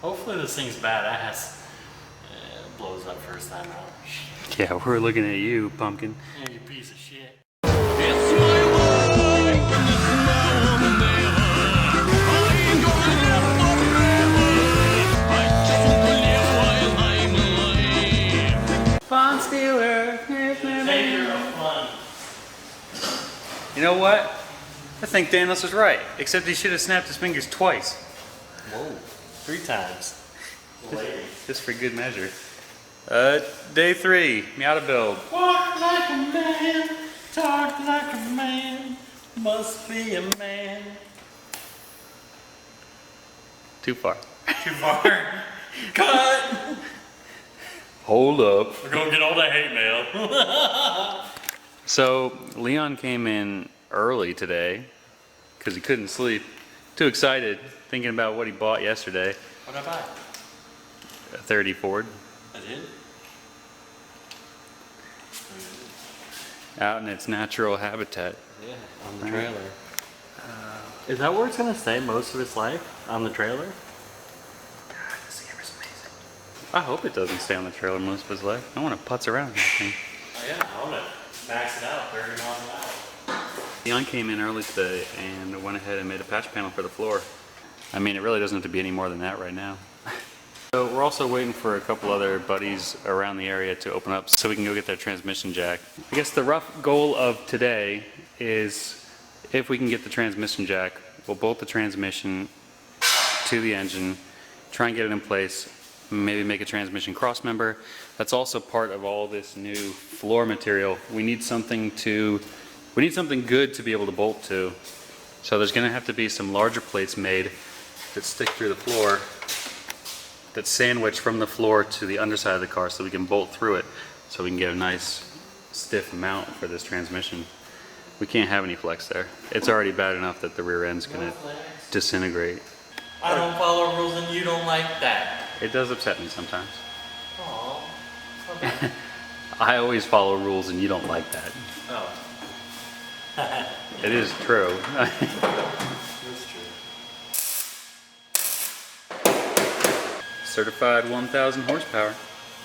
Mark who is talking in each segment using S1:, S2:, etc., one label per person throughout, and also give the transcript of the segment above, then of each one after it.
S1: Hopefully this thing's badass. It blows up first time out.
S2: Yeah, we're looking at you, Pumpkin.
S1: Yeah, you piece of shit.
S3: It's my life, and it's now or never. I ain't gonna live forever. I just want to live while I'm alive.
S2: Fun Stealer.
S1: Savior of fun.
S2: You know what? I think Danos is right, except he should have snapped his fingers twice.
S1: Whoa. 3 times. Lady.
S2: Just for good measure. Day 3, Miata build.
S1: Walk like a man, talk like a man, must be a man.
S2: Too far.
S1: Too far. Cut!
S2: Hold up.
S1: We're gonna get all the hate mail.
S2: So, Leon came in early today because he couldn't sleep. Too excited, thinking about what he bought yesterday.
S1: What'd I buy?
S2: A 30 Ford.
S1: I did?
S2: Out in its natural habitat.
S1: Yeah, on the trailer. Is that where it's gonna stay most of its life? On the trailer?
S2: God, this camera's amazing. I hope it doesn't stay on the trailer most of its life. I want to putz around in that thing.
S1: Oh yeah, I wanna max it out, 30 miles an hour.
S2: Leon came in early today and went ahead and made a patch panel for the floor. I mean, it really doesn't have to be any more than that right now. So we're also waiting for a couple other buddies around the area to open up so we can go get their transmission jack. I guess the rough goal of today is if we can get the transmission jack, we'll bolt the transmission to the engine, try and get it in place, maybe make a transmission cross member. That's also part of all this new floor material. We need something good to be able to bolt to. So there's going to have to be some larger plates made that stick through the floor, that sandwich from the floor to the underside of the car so we can bolt through it so we can get a nice stiff mount for this transmission. We can't have any flex there. It's already bad enough that the rear end's going to disintegrate.
S1: I don't follow rules and you don't like that.
S2: It does upset me sometimes.
S1: Aww. Okay.
S2: I always follow rules and you don't like that.
S1: Oh.
S2: It is true.
S1: That's true.
S2: Certified 1,000 horsepower.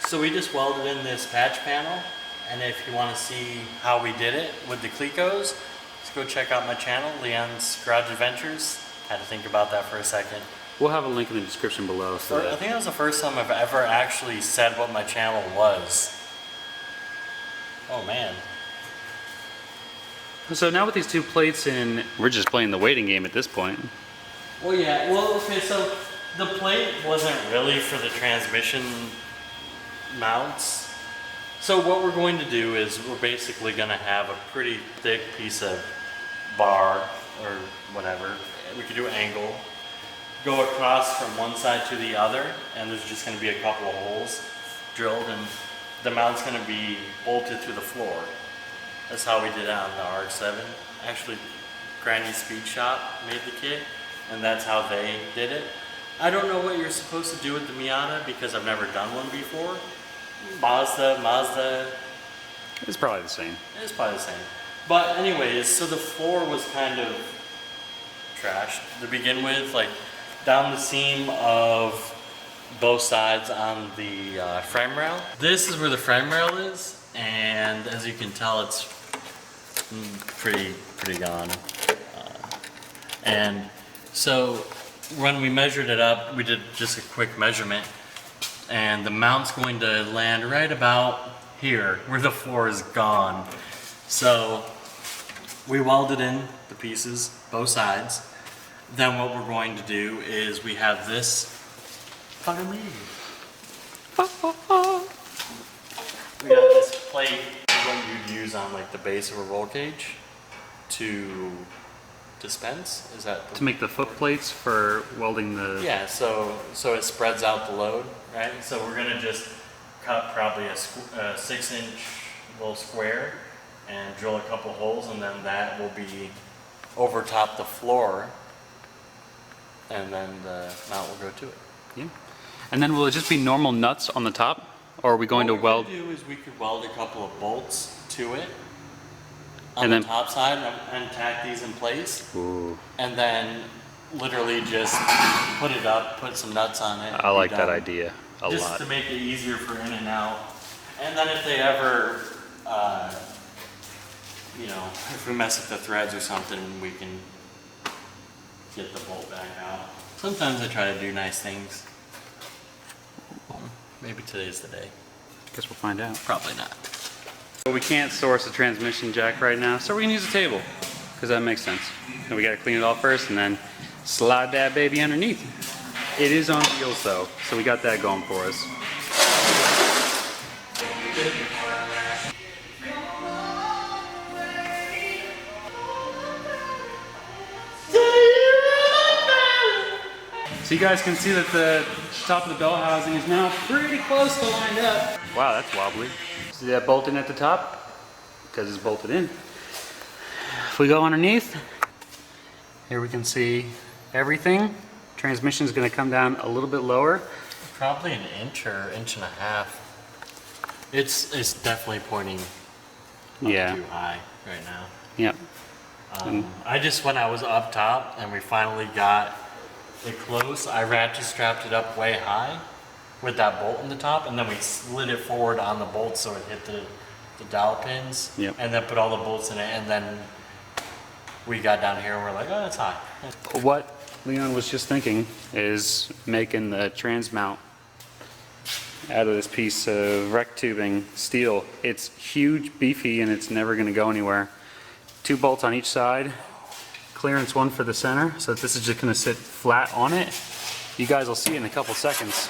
S1: So we just welded in this patch panel, and if you want to see how we did it with the Clecos, just go check out my channel, Leon's Garage Adventures. Had to think about that for a second.
S2: We'll have a link in the description below.
S1: I think that was the first time I've ever actually said what my channel was. Oh man.
S2: So now with these 2 plates in, we're just playing the waiting game at this point.
S1: Well, yeah. Well, okay. So the plate wasn't really for the transmission mounts. So what we're going to do is we're basically going to have a pretty thick piece of bar or whatever. We could do angle. Go across from one side to the other, and there's just going to be a couple of holes drilled, and the mount's going to be bolted to the floor. That's how we did it on the RX-7. Actually, Granny Speed Shop made the kit, and that's how they did it. I don't know what you're supposed to do with the Miata because I've never done one before. Mazda.
S2: It's probably the same.
S1: It's probably the same. But anyways, so the floor was kind of trashed to begin with, like down the seam of both sides on the frame rail. This is where the frame rail is, and as you can tell, it's pretty gone. And so when we measured it up, we did just a quick measurement, and the mount's going to land right about here where the floor is gone. So we welded in the pieces, both sides. Then what we're going to do is we have this fucking lead. We got this plate what you'd use on like the base of a roll cage to dispense. Is that
S2: To make the foot plates for welding the...
S1: Yeah, so it spreads out the load, right? So we're gonna just cut probably a 6-inch little square and drill a couple holes, and then that will be over top the floor, and then the mount will go to it.
S2: Yeah. And then will it just be normal nuts on the top? Or are we going to weld?
S1: What we could do is we could weld a couple of bolts to it on
S2: And
S1: the
S2: then-
S1: top side and tack these in place.
S2: Ooh.
S1: And then literally just put it up, put some nuts on it.
S2: I like that idea a
S1: just
S2: lot.
S1: to make it easier for in and out. And then if they ever, you know, if we mess up the threads or something, we can get the bolt back out. Sometimes I try to do nice things. Maybe today's the day.
S2: Guess we'll find out.
S1: Probably not.
S2: So we can't source a transmission jack right now, so we're gonna use a table, because that makes sense. And we gotta clean it off first and then slide that baby underneath. It is on wheels though, so we got that going for us. So you guys can see that the top of the bell housing is now pretty close to lined up. Wow, that's wobbly. See that bolting at the top? Because it's bolted in. If we go underneath, here we can see everything. Transmission is going to come down a little bit lower.
S1: Probably an inch or inch and a half. It's definitely pointing up too high right now.
S2: Yep.
S1: I just, when I was up top and we finally got it close, I ratchet strapped it up way high with that bolt in the top, and then we slid it forward on the bolt so it hit the dowel pins.
S2: Yep.
S1: And then put all the bolts in it, and then we got down here and we're like, oh, that's high.
S2: What Leon was just thinking is making the trans mount out of this piece of rec tubing steel. It's huge, beefy, and it's never going to go anywhere. 2 bolts on each side, clearance 1 for the center, so this is just going to sit flat on it. You guys will see in a couple seconds.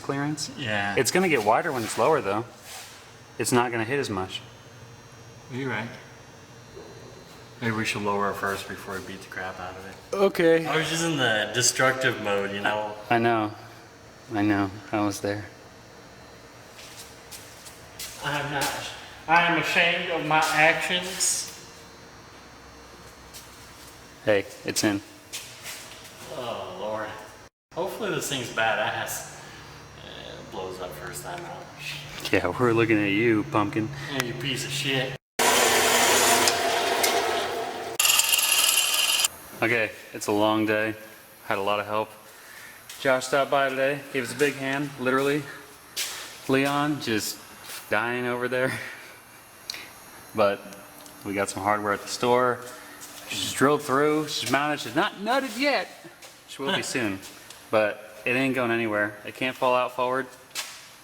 S2: Clearance?
S1: Yeah.
S2: It's going to get wider when it's lower though. It's not going to hit as much.
S1: You're right. Maybe we should lower it first before we beat the crap out of it.
S2: Okay.
S1: I was just in the destructive mode, you know.
S2: I know. I was there.
S1: I'm not. I am ashamed of my actions.
S2: Hey, it's in.
S1: Oh, Lord. Hopefully this thing's badass. It blows up first time out.
S2: Yeah, we're looking at you, pumpkin.
S1: Yeah, you piece of shit.
S2: Okay, it's a long day. Had a lot of help. Josh stopped by today, gave us a big hand, literally. Leon just dying over there. But we got some hardware at the store. She's drilled through, she's mounted, she's not nutted yet. She will be soon. But it ain't going anywhere. It can't fall out forward.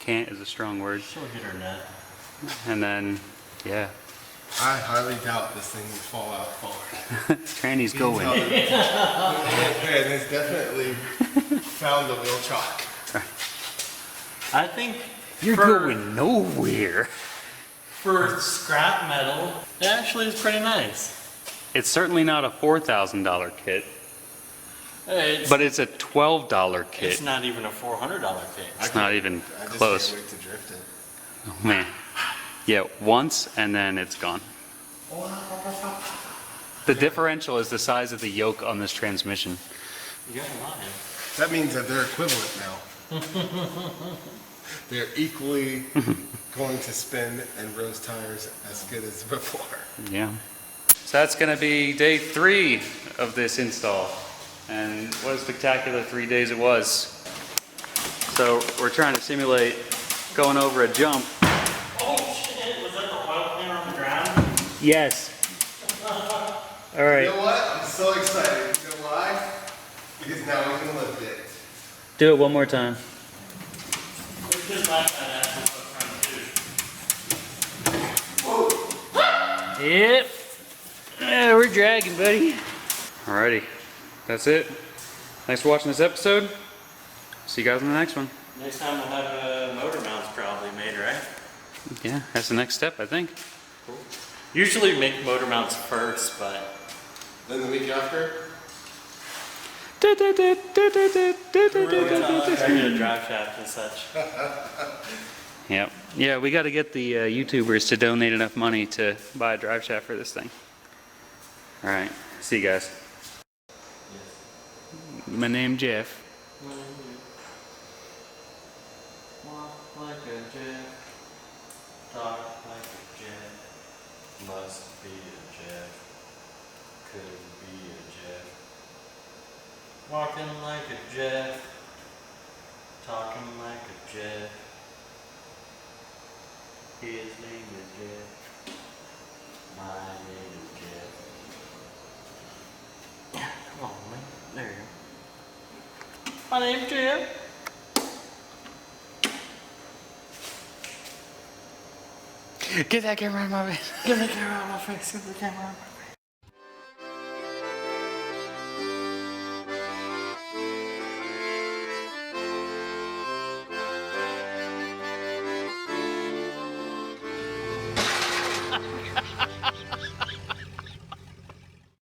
S2: Can't is a strong word.
S1: She'll hit her net.
S2: And then, yeah.
S4: I highly doubt this thing will fall out forward.
S2: Tranny's going.
S4: And it's definitely found the wheel chalk.
S1: I think
S2: You're
S1: for,
S2: going nowhere.
S1: for scrap metal, it actually is pretty nice.
S2: It's certainly not a $4,000 kit,
S1: It's,
S2: but it's a $12 kit.
S1: it's not even a $400 kit.
S2: It's not even
S4: I just
S2: close.
S4: can't wait to drift it.
S2: Oh, man. Yeah, once and then it's gone. The differential is the size of the yoke on this transmission.
S1: You got a line.
S4: That means that they're equivalent now. They're equally going to spin and rose tires as good as before.
S2: Yeah. So that's going to be day 3 of this install. And what a spectacular 3 days it was. So we're trying to simulate going over a jump.
S1: Oh shit, was that the oil pan on the ground?
S2: Yes. All
S4: You
S2: right.
S4: know what? I'm so excited. You know why? Because now we can lift it.
S2: Do it one more time.
S1: It's just like that ass front too.
S2: Yep. Yeah, we're dragging, buddy. Alrighty. That's it. Thanks for watching this episode. See you guys in the next one.
S1: Next time we'll have motor mounts probably made, right?
S2: Yeah, that's the next step, I think.
S1: Cool. Usually make motor mounts first, but
S4: Then the week after,
S1: I get a drive shaft and such.
S2: Yep. Yeah, we got to get the YouTubers to donate enough money to buy a drive shaft for this thing. All right. See you guys. My name's Jeff.
S1: Walk like a jet. Talk like a Jeff. Must be a Jeff. Could be a Jeff. Walking like a Jeff. Talking like a Jeff. His name is Jeff. My name is Jeff. Come on, man. There you go. My name's Jeff.
S2: Get that camera out of my face.
S1: Get the camera out of my face. Get the camera out of my face.